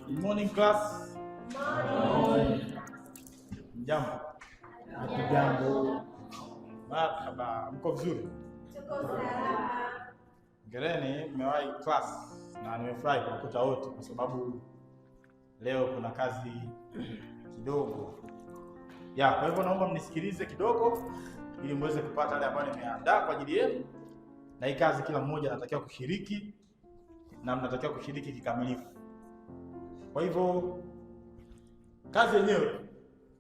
Good morning class. Morning. Jambo. Jambo. Marhaba, mko vizuri? Tuko salama. Ngereni, mmewahi class na nimefurahi kukuta wote kwa sababu leo kuna kazi kidogo. Kwa hivyo naomba mnisikilize kidogo ili muweze kupata yale ambayo nimeandaa kwa ajili yenu. Na hii kazi kila mmoja anatakiwa kushiriki na mnatakiwa kushiriki kikamilifu. Kwa hivyo kazi yenyewe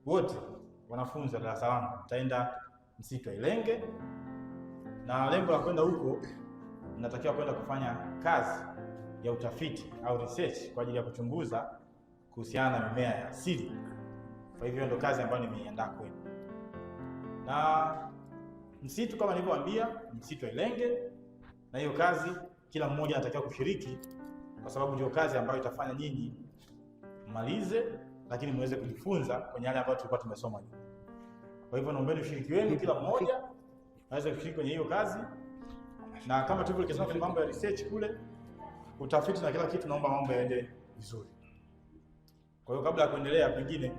wote wanafunzi wa darasa langu mtaenda msitu wa Ilenge, na lengo la kwenda huko mnatakiwa kwenda kufanya kazi ya utafiti au research kwa ajili ya kuchunguza kuhusiana na mimea ya asili. Kwa hivyo ndio kazi ambayo nimeiandaa kwenu. Na msitu kama nilivyowaambia, msitu wa Ilenge, na hiyo kazi kila mmoja anatakiwa kushiriki kwa sababu ndio kazi ambayo itafanya nyinyi malize, lakini muweze kujifunza kwenye yale ambayo tulikuwa tumesoma. Kwa hivyo naombeni ushiriki wenu, kila mmoja aweze kushiriki kwenye hiyo kazi. Na kama tulivyosema kwenye mambo ya research kule, utafiti na kila kitu, naomba mambo yaende vizuri. Kwa hiyo kabla ya kuendelea, pengine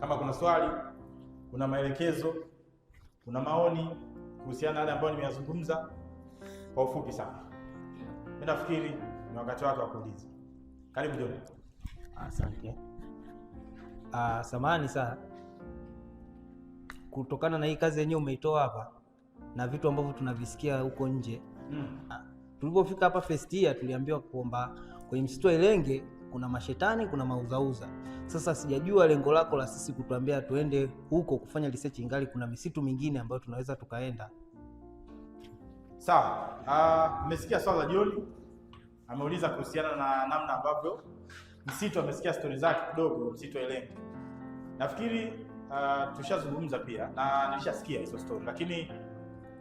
kama kuna swali, kuna maelekezo, kuna maoni kuhusiana na yale ambayo nimeyazungumza kwa ufupi sana, mimi nafikiri ni wakati wake wa kuuliza. Karibu John. Asante. Samahani sana, kutokana na hii kazi yenyewe umeitoa hapa na vitu ambavyo tunavisikia huko nje. Tulipofika hapa first year tuliambiwa kwamba kwenye msitu wa Ilenge kuna mashetani, kuna mauzauza. Sasa sijajua lengo lako la sisi kutuambia tuende huko kufanya research, ingali kuna misitu mingine ambayo tunaweza tukaenda. Sawa. Mmesikia swali la John, ameuliza kuhusiana na namna ambavyo msitu, amesikia stori zake kidogo msitu wa Ilenge. Nafikiri tushazungumza pia na nilishasikia hizo story, lakini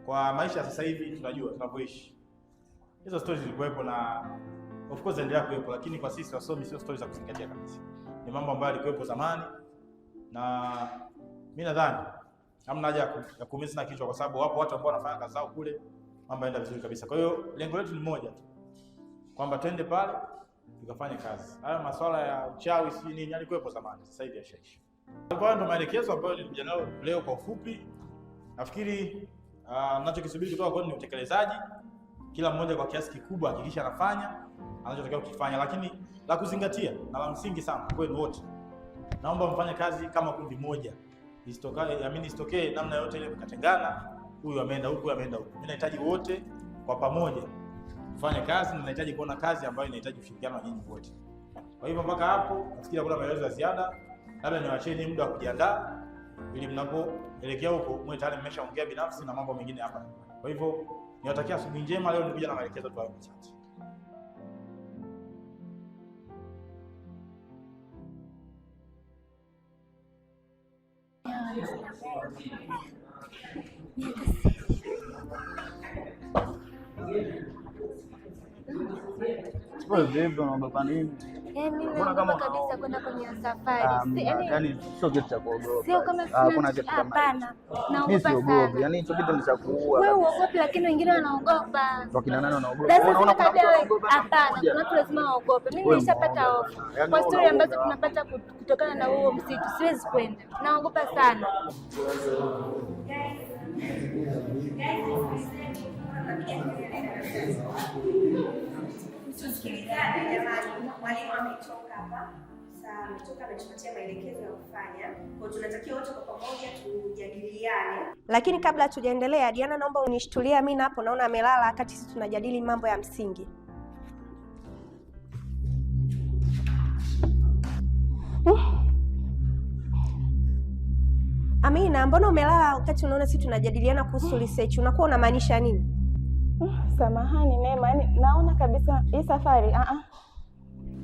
kwa maisha sasa hivi tunajua tunavyoishi, hizo stories zilikuwepo na of course endelea kuwepo, lakini kwa sisi wasomi sio stories za kuzingatia kabisa. Ni mambo ambayo yalikuwepo zamani, na mimi nadhani hamna haja ya kuumiza kichwa, kwa sababu wapo watu ambao wanafanya kazi zao kule, mambo yanaenda vizuri kabisa. Kwa hiyo lengo letu ni moja tu, kwamba twende pale tukafanye kazi. Haya masuala ya uchawi si nini yalikuwepo zamani, sasa hivi yashaisha. Kwa hiyo ndo maelekezo ambayo nilikuja nayo leo kwa ufupi. Nafikiri ninachokisubiri kutoka kwenu ni utekelezaji. Kila mmoja kwa kiasi kikubwa hakikisha anafanya anachotakiwa kukifanya, lakini la kuzingatia na la msingi sana kwenu wote, naomba mfanye kazi kama kundi moja. Isitokee namna yote ile mkatengana, huyu ameenda huku, huyu ameenda huku. Mimi nahitaji wote kwa pamoja mfanye kazi, na nahitaji kuona kazi ambayo inahitaji ushirikiano wa nyinyi wote. Kwa hivyo mpaka hapo nafikiri hakuna maelezo ya ziada, labda niwaacheni muda wa kujiandaa ili mnapoelekea huko mwe tayari mmeshaongea binafsi na mambo mengine hapa. Kwa hivyo niwatakia asubuhi njema. Leo nikuja na maelekezo tu hayo machache. Unaogopa nini? Mbona kama kabisa kwenda kwenye safari? Yaani sio kitu cha kuogopa. Sio kama hakuna kitu kama. Hapana. Mimi siogopi. Yaani hicho kitu ni cha kuua. Wewe uogopi, lakini wengine wanaogopa. Kwa kina nani wanaogopa? Unaona kabla wewe? Hapana, kuna watu lazima waogope. Mimi nimeshapata hofu. Kwa story ambazo tunapata kutokana na huo msitu, siwezi kwenda. Naogopa sana. Tusikilizane jamani, mwalimu ametoka hapa. Sasa ametoka ametupatia maelekezo ya kufanya. Kwa hiyo tunatakiwa wote kwa pamoja tujadiliane. Lakini kabla hatujaendelea, Diana naomba unishtulie Amina hapo, naona amelala wakati sisi tunajadili mambo ya msingi. Amina, mbona umelala wakati unaona sisi tunajadiliana kuhusu research? Unakuwa unamaanisha nini? Samahani Neema, yaani naona kabisa hii safari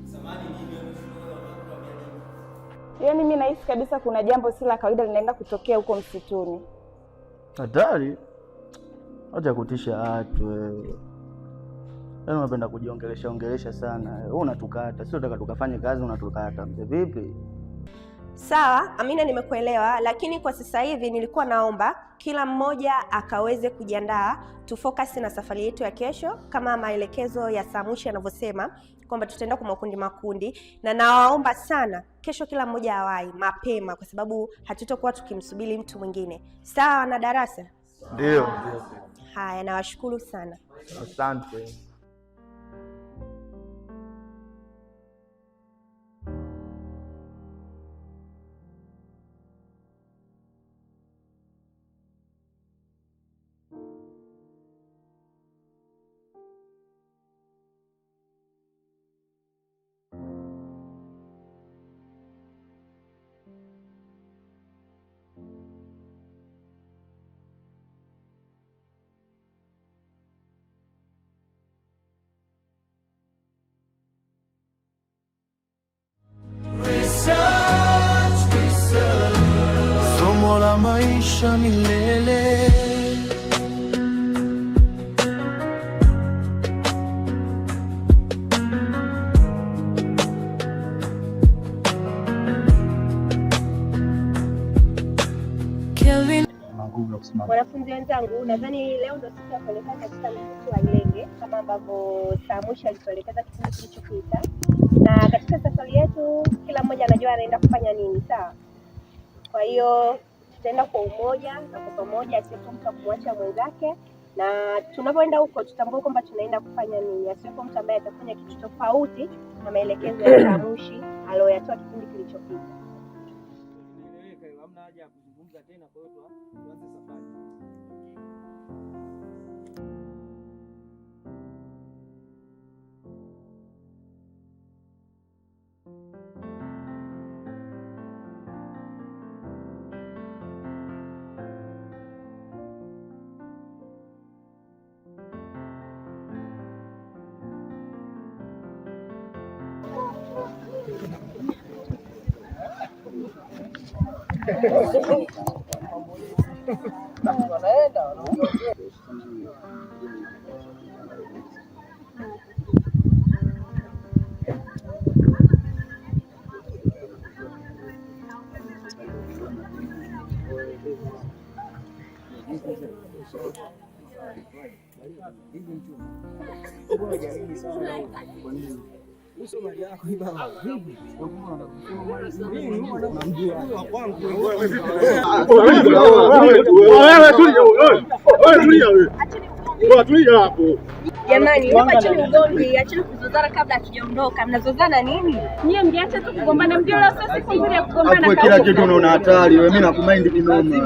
Samahani mimi yaani mimi nahisi kabisa kuna jambo si la kawaida linaenda kutokea huko msituni. Hatari? Acha kutisha watu wewe. Yaani unapenda kujiongelesha sana. Wewe unatukata. Sio unataka tukafanye kazi unatukata. Vipi? Sawa, Amina, nimekuelewa, lakini kwa sasa hivi nilikuwa naomba kila mmoja akaweze kujiandaa tufocus na safari yetu ya kesho kama maelekezo ya Samushi yanavyosema kwamba tutaenda kwa makundi, na nawaomba sana kesho kila mmoja awai mapema kwa sababu hatutakuwa tukimsubiri mtu mwingine. Sawa na darasa? Ndio. Haya, nawashukuru sana. Asante. Somo la maisha milele. Wanafunzi wenzangu, nadhani leo ndio siku ya kuelekea katika msitu wa Ilenge kama ambavyo Samushi alituelekeza kipindi kilichopita, na katika safari yetu kila mmoja anajua anaenda kufanya nini, sawa? Kwa hiyo tutaenda kwa umoja na kwa pamoja, asiwepo mtu kumwacha mwenzake, na tunapoenda huko tutambue kwamba tunaenda kufanya nini, asiwepo mtu ambaye atafanya kitu tofauti na maelekezo ya Samushi aliyoyatoa kipindi kilichopita. Hamna haja ya kuzungumza tena, kwa hiyo tuanze safari. Jamani, hapa chini ugomvi, acheni kuzozana kabla hatujaondoka. Mnazozana nini? Nyie mngeacha tu kugombana, mjue leo sasa siku nzuri ya kugombana. Hapo kila kitu unaona hatari wewe, mimi nakumind kinoma.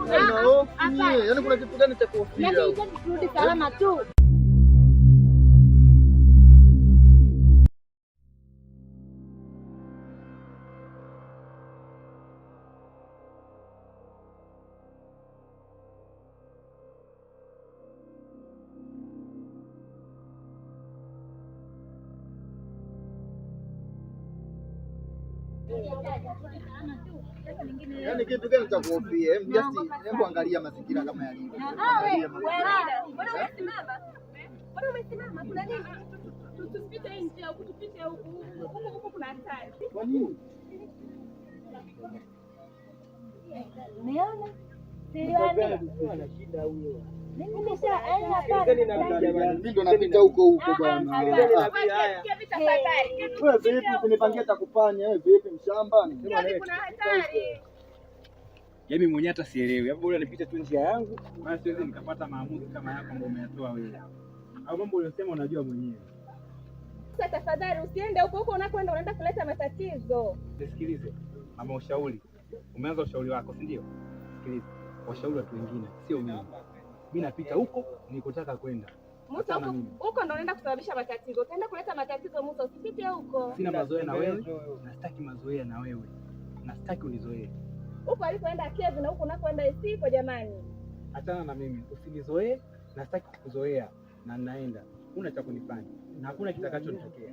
Yaani kuna kitu gani cha kuhofia? Turudi salama tu. Yaani kitu gani cha kuhofia? Hebu angalia mazingira kama yalivyo. Mbona umesimama? Kuna nini? Tusipite nje au tupite huko kuna hatari. Kwa nini? Umeona? Ana shida huyo. Mimi nimeshaenda hapa. Mimi ndo napita huko bwana. Wewe vipi kunipangia takufanya? Wewe vipi mshamba? Nisema wewe. Kuna hatari. Yaani mwenyewe hata sielewi. Hapo bora nipite tu njia yangu, maana siwezi nikapata maamuzi kama yako ambayo umeyatoa wewe. Au mambo uliyosema unajua mwenyewe. Sasa tafadhali usiende huko unakwenda, unaenda kuleta matatizo. Nisikilize. Mama ushauri. Umeanza ushauri wako, si ndio? Sikiliza. Washauri watu wengine, sio mimi. Mimi napita huko nilikotaka kwenda. Musa huko ndo unaenda kusababisha matatizo. Utaenda kuleta matatizo Musa, usipite huko. Sina mazoea na wewe. Nastaki mazoea na wewe. Nastaki unizoee. Huko alipoenda Kevin na huko unakoenda isipo jamani. Achana na mimi. Usinizoee, nastaki kukuzoea na ninaenda. Huna cha kunifanya. Na hakuna kitakachonitokea.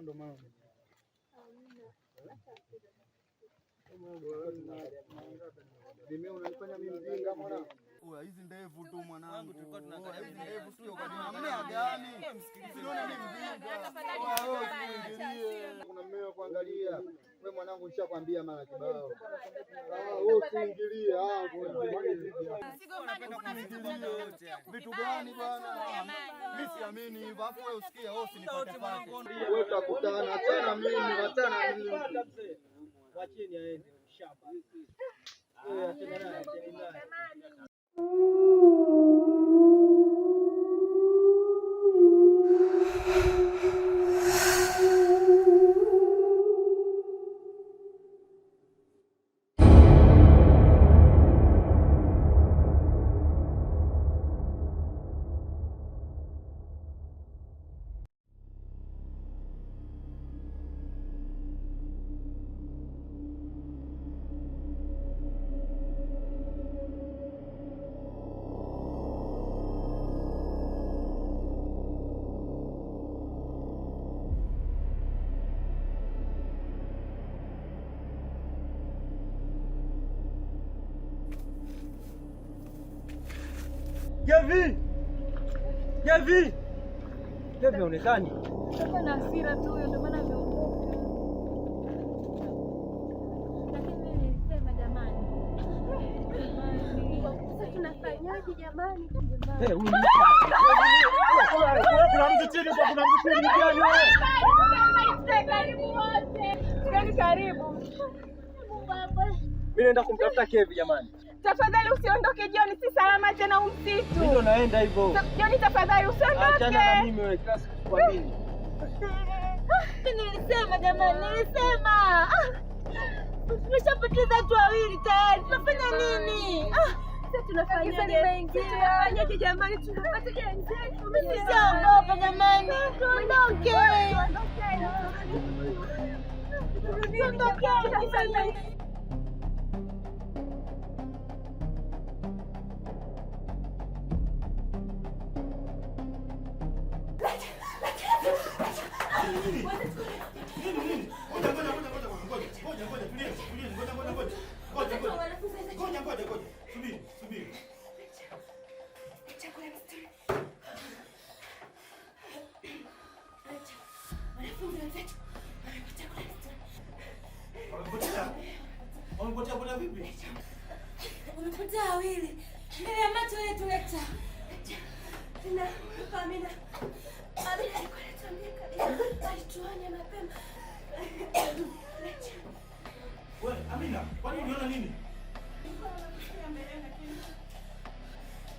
Ndo mama. Mimi unanifanya mimi mjinga mwanangu. Hizi ndevu tu mwanangu. Tulikuwa tunaangalia hizi ndevu sio kwa mmea gani? Usione mimi mjinga. Kuna mmea kuangalia. Wewe mwanangu nishakwambia mara kibao. Wewe usiingilie vitu gani bwana? Mimi siamini hivyo. Afu wewe usikie wewe usinipate pake. Wewe utakutana achana mimi, achana mimi. Wacheni aende shamba. Achana naye. Kevi haonekani. Sasa na hasira tu huyo, ndio maana ameondoka. Lakini mimi nilisema jamani. Sasa tunafanyaje jamani? Huyu kuna mtu chini kwa kuna mtu chini gani wewe? Karibu wote. Karibu. mimi naenda kumtafuta Kevi jamani. Tafadhali usiondoke John, si salama tena msitu. Mimi ndo naenda hivyo. John tafadhali usiondoke. Achana na mimi wewe, kila siku kwa nini? Nilisema jamani, nilisema. Tumeshapoteza watu wawili tayari. Tunafanya nini? Sasa tunafanyaje jamani? Tunapata jenzi. Tumeshaogopa jamani. Tuondoke. Tuondoke. Subiri. Wamepotea vipi? Wamepotea wawili. Mbele ya macho yetu leta. Amina alikuwa anatuambia kabisa alituonya mapema. Wewe Amina, kwani uliona nini?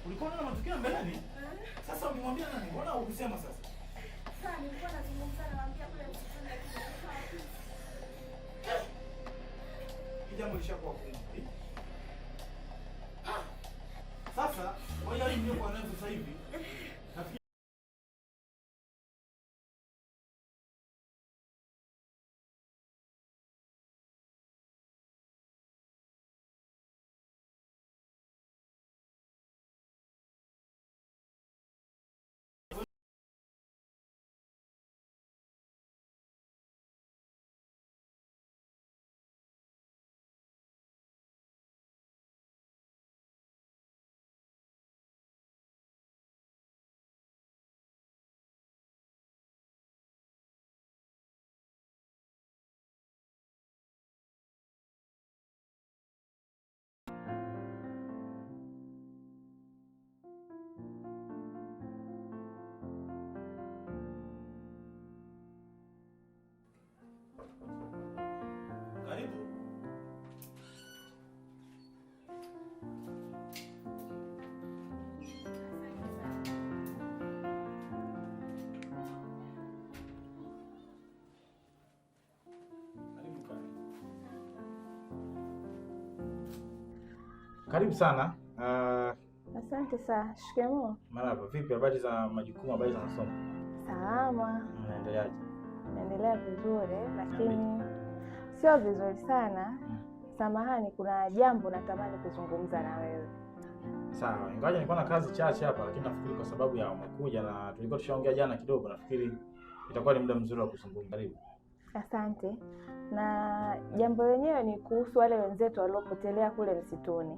Ulikuwa unaona matukio mbeleni? Sasa ungemwambia nani? Mbona hukusema sasa? Sasa nilikuwa nazungumza na mwambia kule msituni. Jambo lishakuwa kubwa. Sasa wale waliokuwa nayo sasa hivi karibu. Karibu sana. Asante sana. Shikamoo. Marhaba. Vipi habari za majukumu, habari za masomo? Salama. Unaendeleaje? Naendelea vizuri, lakini sio vizuri sana. Samahani, kuna jambo natamani kuzungumza na wewe. Sawa. Ingawa nilikuwa na kazi chache hapa, lakini nafikiri kwa sababu ya umekuja na tulikuwa tushaongea jana kidogo, nafikiri itakuwa ni muda mzuri wa kuzungumza. Karibu. Asante. Na jambo lenyewe ni kuhusu wale wenzetu waliopotelea kule msituni.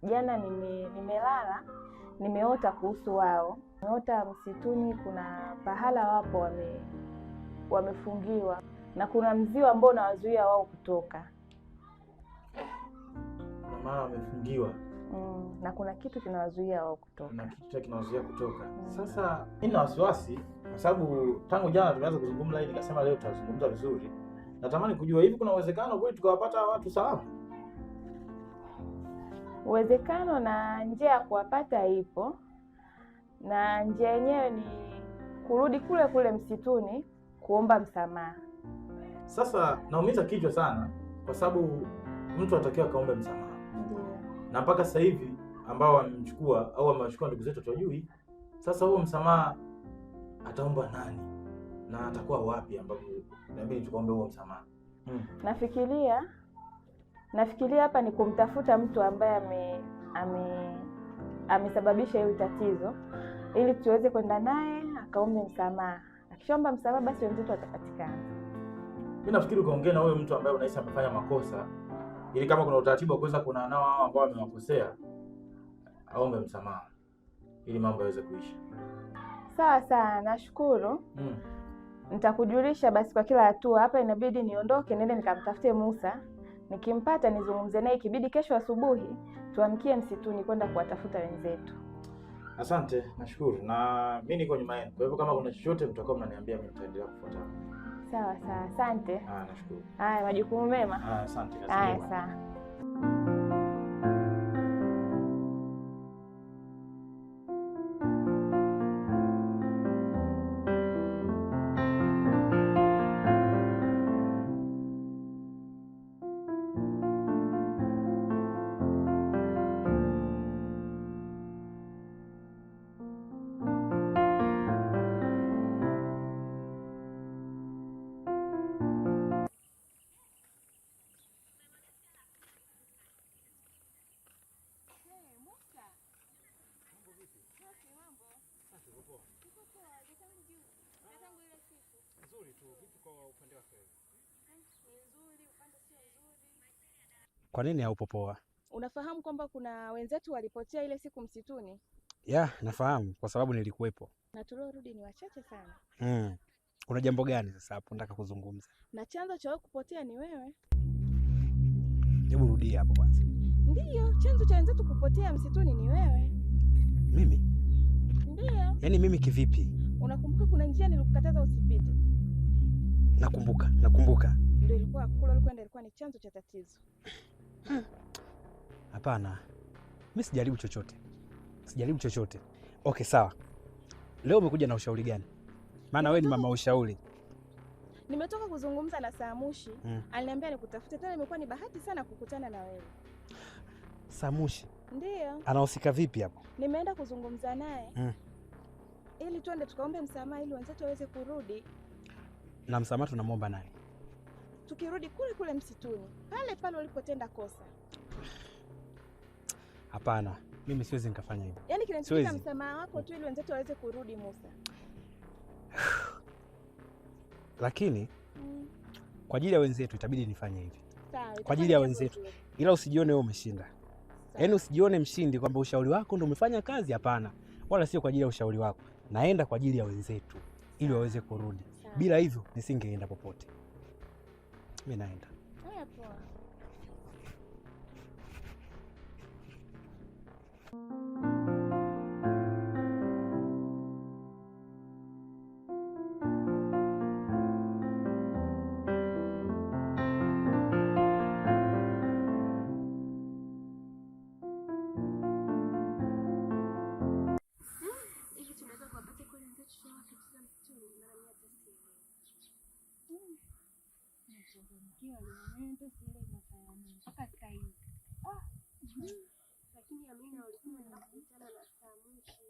Jana nimelala, nimeota kuhusu wao. Nimeota msituni kuna pahala wapo wamefungiwa na kuna mziwa ambao unawazuia wao kutoka. Mama wamefungiwa. Na kuna kitu kinawazuia wao kutoka. Kuna kitu kinawazuia kutoka. Sasa nina wasiwasi kwa sababu tangu jana tumeanza kuzungumza hili, nikasema leo tutazungumza vizuri. Natamani kujua hivi kuna uwezekano kweli tukawapata watu salama? Uwezekano na njia ya kuwapata ipo, na njia yenyewe ni kurudi kule kule msituni kuomba msamaha. Sasa naumiza kichwa sana kwa sababu mtu anatakiwa kaombe msamaha. Ndiyo. Na mpaka sasa hivi ambao wamemchukua au wamewachukua ndugu zetu tujui. Sasa huo msamaha ataomba nani? Na atakuwa wapi ambapo inabidi tukaombe huo msamaha? Nafikiria hapa ni kumtafuta mtu ambaye amesababisha hili tatizo ili tuweze kwenda naye akaombe msamaha. Akishaomba msamaha basi wenzetu watapatikana. Mimi nafikiri ukaongea na huyo mtu ambaye unahisi amefanya makosa ili kama kuna utaratibu wa kuweza kuna nao hao ambao wamewakosea aombe msamaha ili mambo yaweze kuisha. Sawa, nashukuru. Nitakujulisha basi kwa kila hatua. Hapa inabidi niondoke nende nikamtafute Musa. Nikimpata nizungumze naye, ikibidi kesho asubuhi tuamkie msituni kwenda kuwatafuta wenzetu. Asante, nashukuru. Na mimi niko nyuma yenu. Kwa hivyo kama kuna chochote mtakao mnaniambia, mimi nitaendelea kufuata. Sawa, asante. Nashukuru. Haya, majukumu mema. Asante. Haya, sawa. Tangu ile siku. Nzuri tu. Vipi kwa upande wako wewe? Ni nzuri, upande sio nzuri. Kwa nini haupo poa? Unafahamu kwamba kuna wenzetu walipotea ile siku msituni? Ya, nafahamu kwa sababu nilikuwepo. Na tuliorudi ni wachache sana. Una jambo gani sasa hapo nataka kuzungumza? Na chanzo cha kupotea ni wewe. Hebu rudia hapo kwanza. Ndiyo, chanzo cha wenzetu kupotea msituni ni wewe. Mimi? Ndiyo. Yaani mimi kivipi? Unakumbuka kuna njia nilikukataza usipite? Nakumbuka. Ndio ilikuwa kule ulikwenda, ilikuwa ni chanzo cha tatizo. Hapana. Mimi sijaribu chochote. Okay, sawa. Leo umekuja na ushauri gani? Maana wewe ni mama ushauri. Nimetoka kuzungumza na Samushi. Aliniambia nikutafute, tena imekuwa ni bahati sana kukutana na wewe. Samushi? Ndiyo. Anahusika vipi hapo? Nimeenda kuzungumza naye. Ili tuende tukaombe msamaha ili wenzetu waweze kurudi. Na msamaha tunamwomba nani? Tukirudi kule msituni, pale walipotenda kosa. Hapana, mimi siwezi nikafanya hivyo. Yaani kinachotaka msamaha wako tu ili wenzetu waweze kurudi, Musa. Lakini kwa ajili ya wenzetu itabidi nifanye hivi. Sawa. Kwa ajili ya wenzetu. Ila usijione wewe umeshinda. Yaani usijione mshindi kwamba ushauri wako ndio umefanya kazi, hapana. Wala sio kwa ajili ya ushauri wako. Naenda kwa ajili ya wenzetu ili waweze kurudi. Bila hivyo nisingeenda popote. Mimi naenda. Haya, poa. Lakini Amina ulikuwa unakutana na Samushi,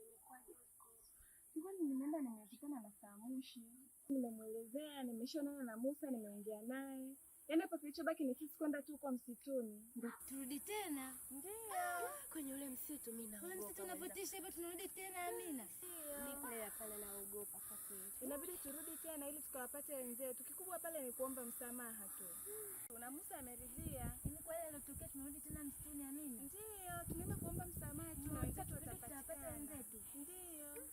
Nimeenda nimekutana na Samushi. Nimemwelezea, nimeshaonana na Musa, nimeongea naye. Yaani hapa kilichobaki ni sisi kwenda tu kwa msituni. ndio turudi tena. Ndio. Kwenye ule msitu mimi naogopa. Ule msitu unapotisha hapa tunarudi tena Amina. Mimi kule pale naogopa kwa kweli. Inabidi turudi tena ili tukawapate wenzetu. Kikubwa pale ni kuomba msamaha tu. Na Musa ameridhia. Ni kwa ile ilotokea tunarudi tena msituni Amina. Ndio, tunaenda kuomba msamaha tu. Wenzetu tutapata wenzetu. Ndio.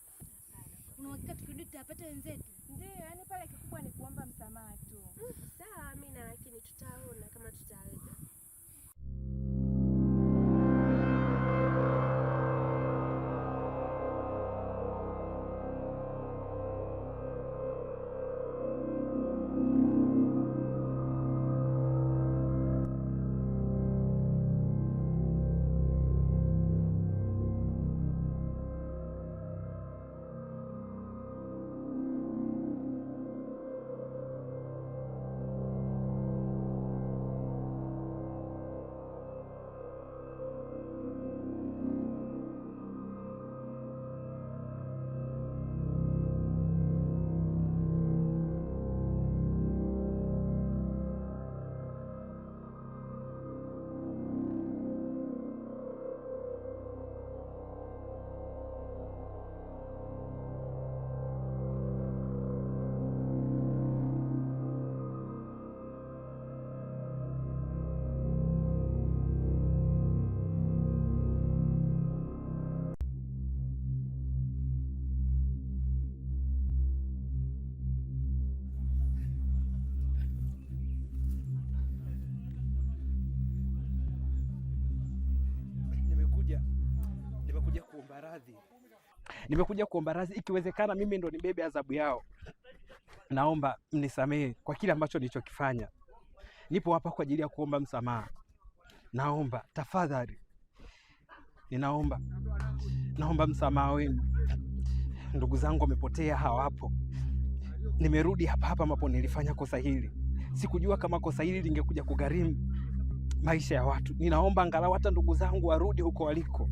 Unahakika tukirudi tutapata wenzetu? Ndio, yaani pale kikubwa ni kuomba msamaha tu. Sawa Amina, lakini tutaona kama tutaweza. Nimekuja kuomba radhi, ikiwezekana mimi ndo nibebe adhabu yao. Naomba mnisamehe kwa kile ambacho nilichokifanya. Nipo hapa kwa ajili ya kuomba msamaha. Naomba tafadhali, naomba msamaha wenu. Ndugu zangu wamepotea, hawapo. Nimerudi hapa ambapo nilifanya kosa hili. Sikujua kama kosa hili lingekuja kugharimu maisha ya watu. Ninaomba angalau hata ndugu zangu warudi huko waliko.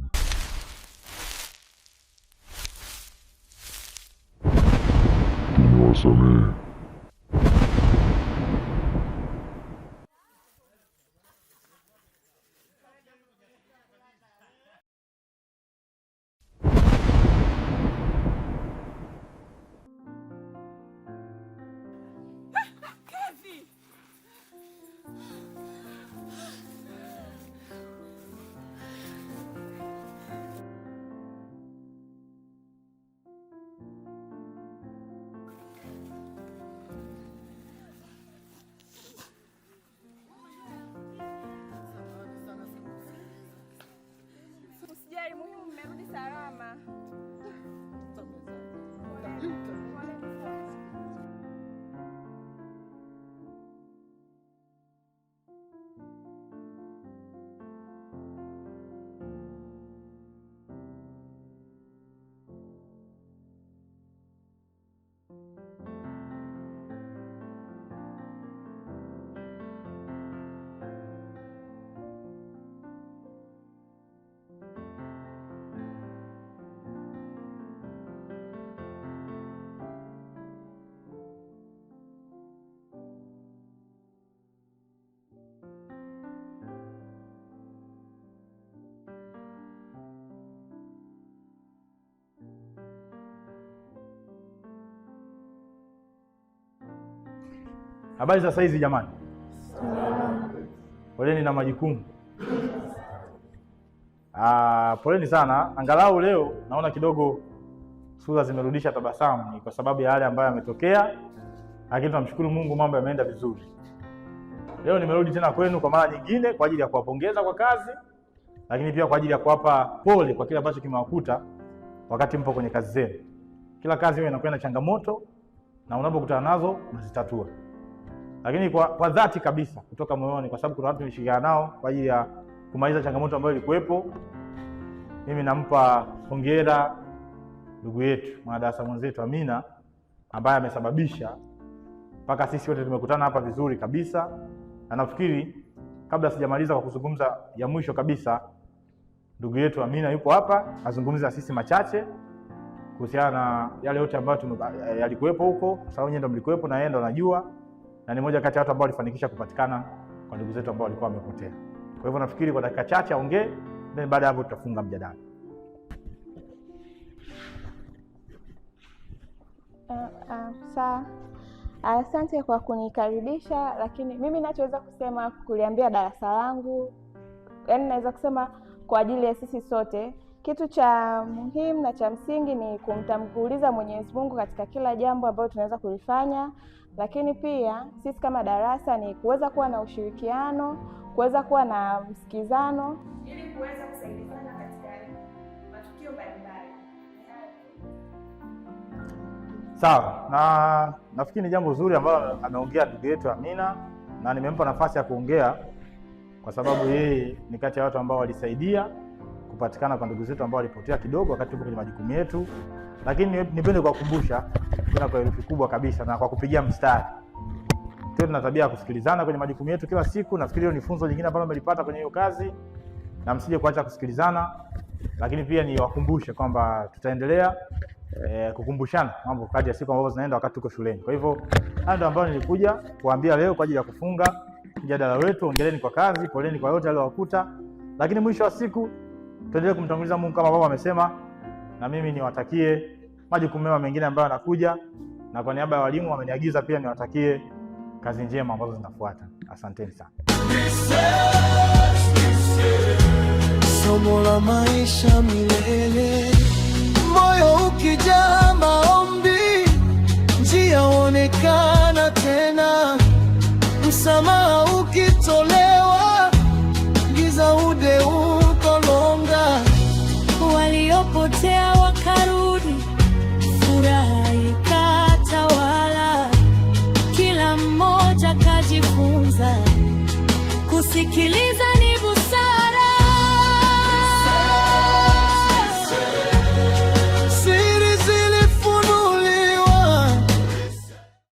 Niwasamehe. Habari za saizi jamani? Poleni na majukumu. Poleni sana. Angalau leo naona kidogo sura zimerudisha tabasamu, ni kwa sababu ya yale ambayo yametokea, lakini tunamshukuru Mungu, mambo yameenda vizuri. Leo nimerudi tena kwenu kwa mara nyingine kwa ajili ya kuwapongeza kwa kazi, lakini pia kwa ajili ya kuwapa pole kwa kile ambacho kimewakuta wakati mpo kwenye kazi zenu. Kila kazi hiyo inakuwa na changamoto na unapokutana nazo unazitatua. Lakini kwa dhati kabisa kutoka moyoni, kwa sababu kuna watu nilishirikiana nao kwa ajili ya kumaliza changamoto ambayo ilikuwepo, mimi nampa hongera ndugu yetu, mwanadarasa mwenzetu Amina, ambaye amesababisha mpaka sisi wote tumekutana hapa vizuri kabisa. Na nafikiri kabla sijamaliza kwa kuzungumza ya mwisho kabisa, ndugu yetu Amina yupo hapa azungumza sisi machache kuhusiana na yale yote ambayo yalikuwepo huko, kwa sababu nyinyi ndio mlikuwepo na yeye ndo anajua, na ni moja kati ya watu ambao walifanikisha kupatikana kwa ndugu zetu ambao walikuwa wamepotea. Kwa hivyo nafikiri kwa dakika chache aongee, then baada ya hapo tutafunga mjadala. Sawa. Asante kwa kunikaribisha, lakini mimi ninachoweza kusema kuliambia darasa langu, yaani naweza kusema kwa ajili ya sisi sote, kitu cha muhimu na cha msingi ni kumtanguliza Mwenyezi Mungu katika kila jambo ambalo tunaweza kulifanya, lakini pia sisi kama darasa ni kuweza kuwa na ushirikiano, kuweza kuwa na msikizano ili kuweza kusaidiana katika matukio mbalimbali. Sawa, na nafikiri ni jambo zuri ambalo ameongea ndugu yetu Amina, na nimempa nafasi ya kuongea kwa sababu yeye ni kati ya watu ambao walisaidia kupatikana kwa ndugu zetu ambao walipotea kidogo wakati tupo kwenye majukumu yetu. Lakini nipende kuwakumbusha tena kwa herufi kubwa kabisa na kwa kupigia mstari, tuna tabia ya kusikilizana kwenye majukumu yetu kila siku. Nafikiri hiyo ni funzo jingine ambalo mmelipata kwenye hiyo kazi, na msije kuacha kusikilizana. Lakini pia niwakumbushe kwamba tutaendelea kukumbushana mambo kadri ya siku ambazo zinaenda wakati tuko shuleni. Kwa hivyo hayo ndio ambayo nilikuja kuambia leo kwa ajili ya kufunga mjadala wetu. Ongeleni kwa kazi, poleni kwa yote aliyowakuta, lakini mwisho wa siku tuendelee kumtanguliza Mungu kama baba amesema, na mimi niwatakie majukumu mema mengine ambayo yanakuja, na kwa niaba ya walimu wameniagiza pia niwatakie kazi njema ambazo zinafuata. Asanteni sana. Somo la maisha milele, moyo ukijaa maombi, njia huonekana tena, msamaha ukitolewa, giza ukolonga, waliopotea wakarudi, furaha ikatawala, kila mmoja kajifunza kusikiliza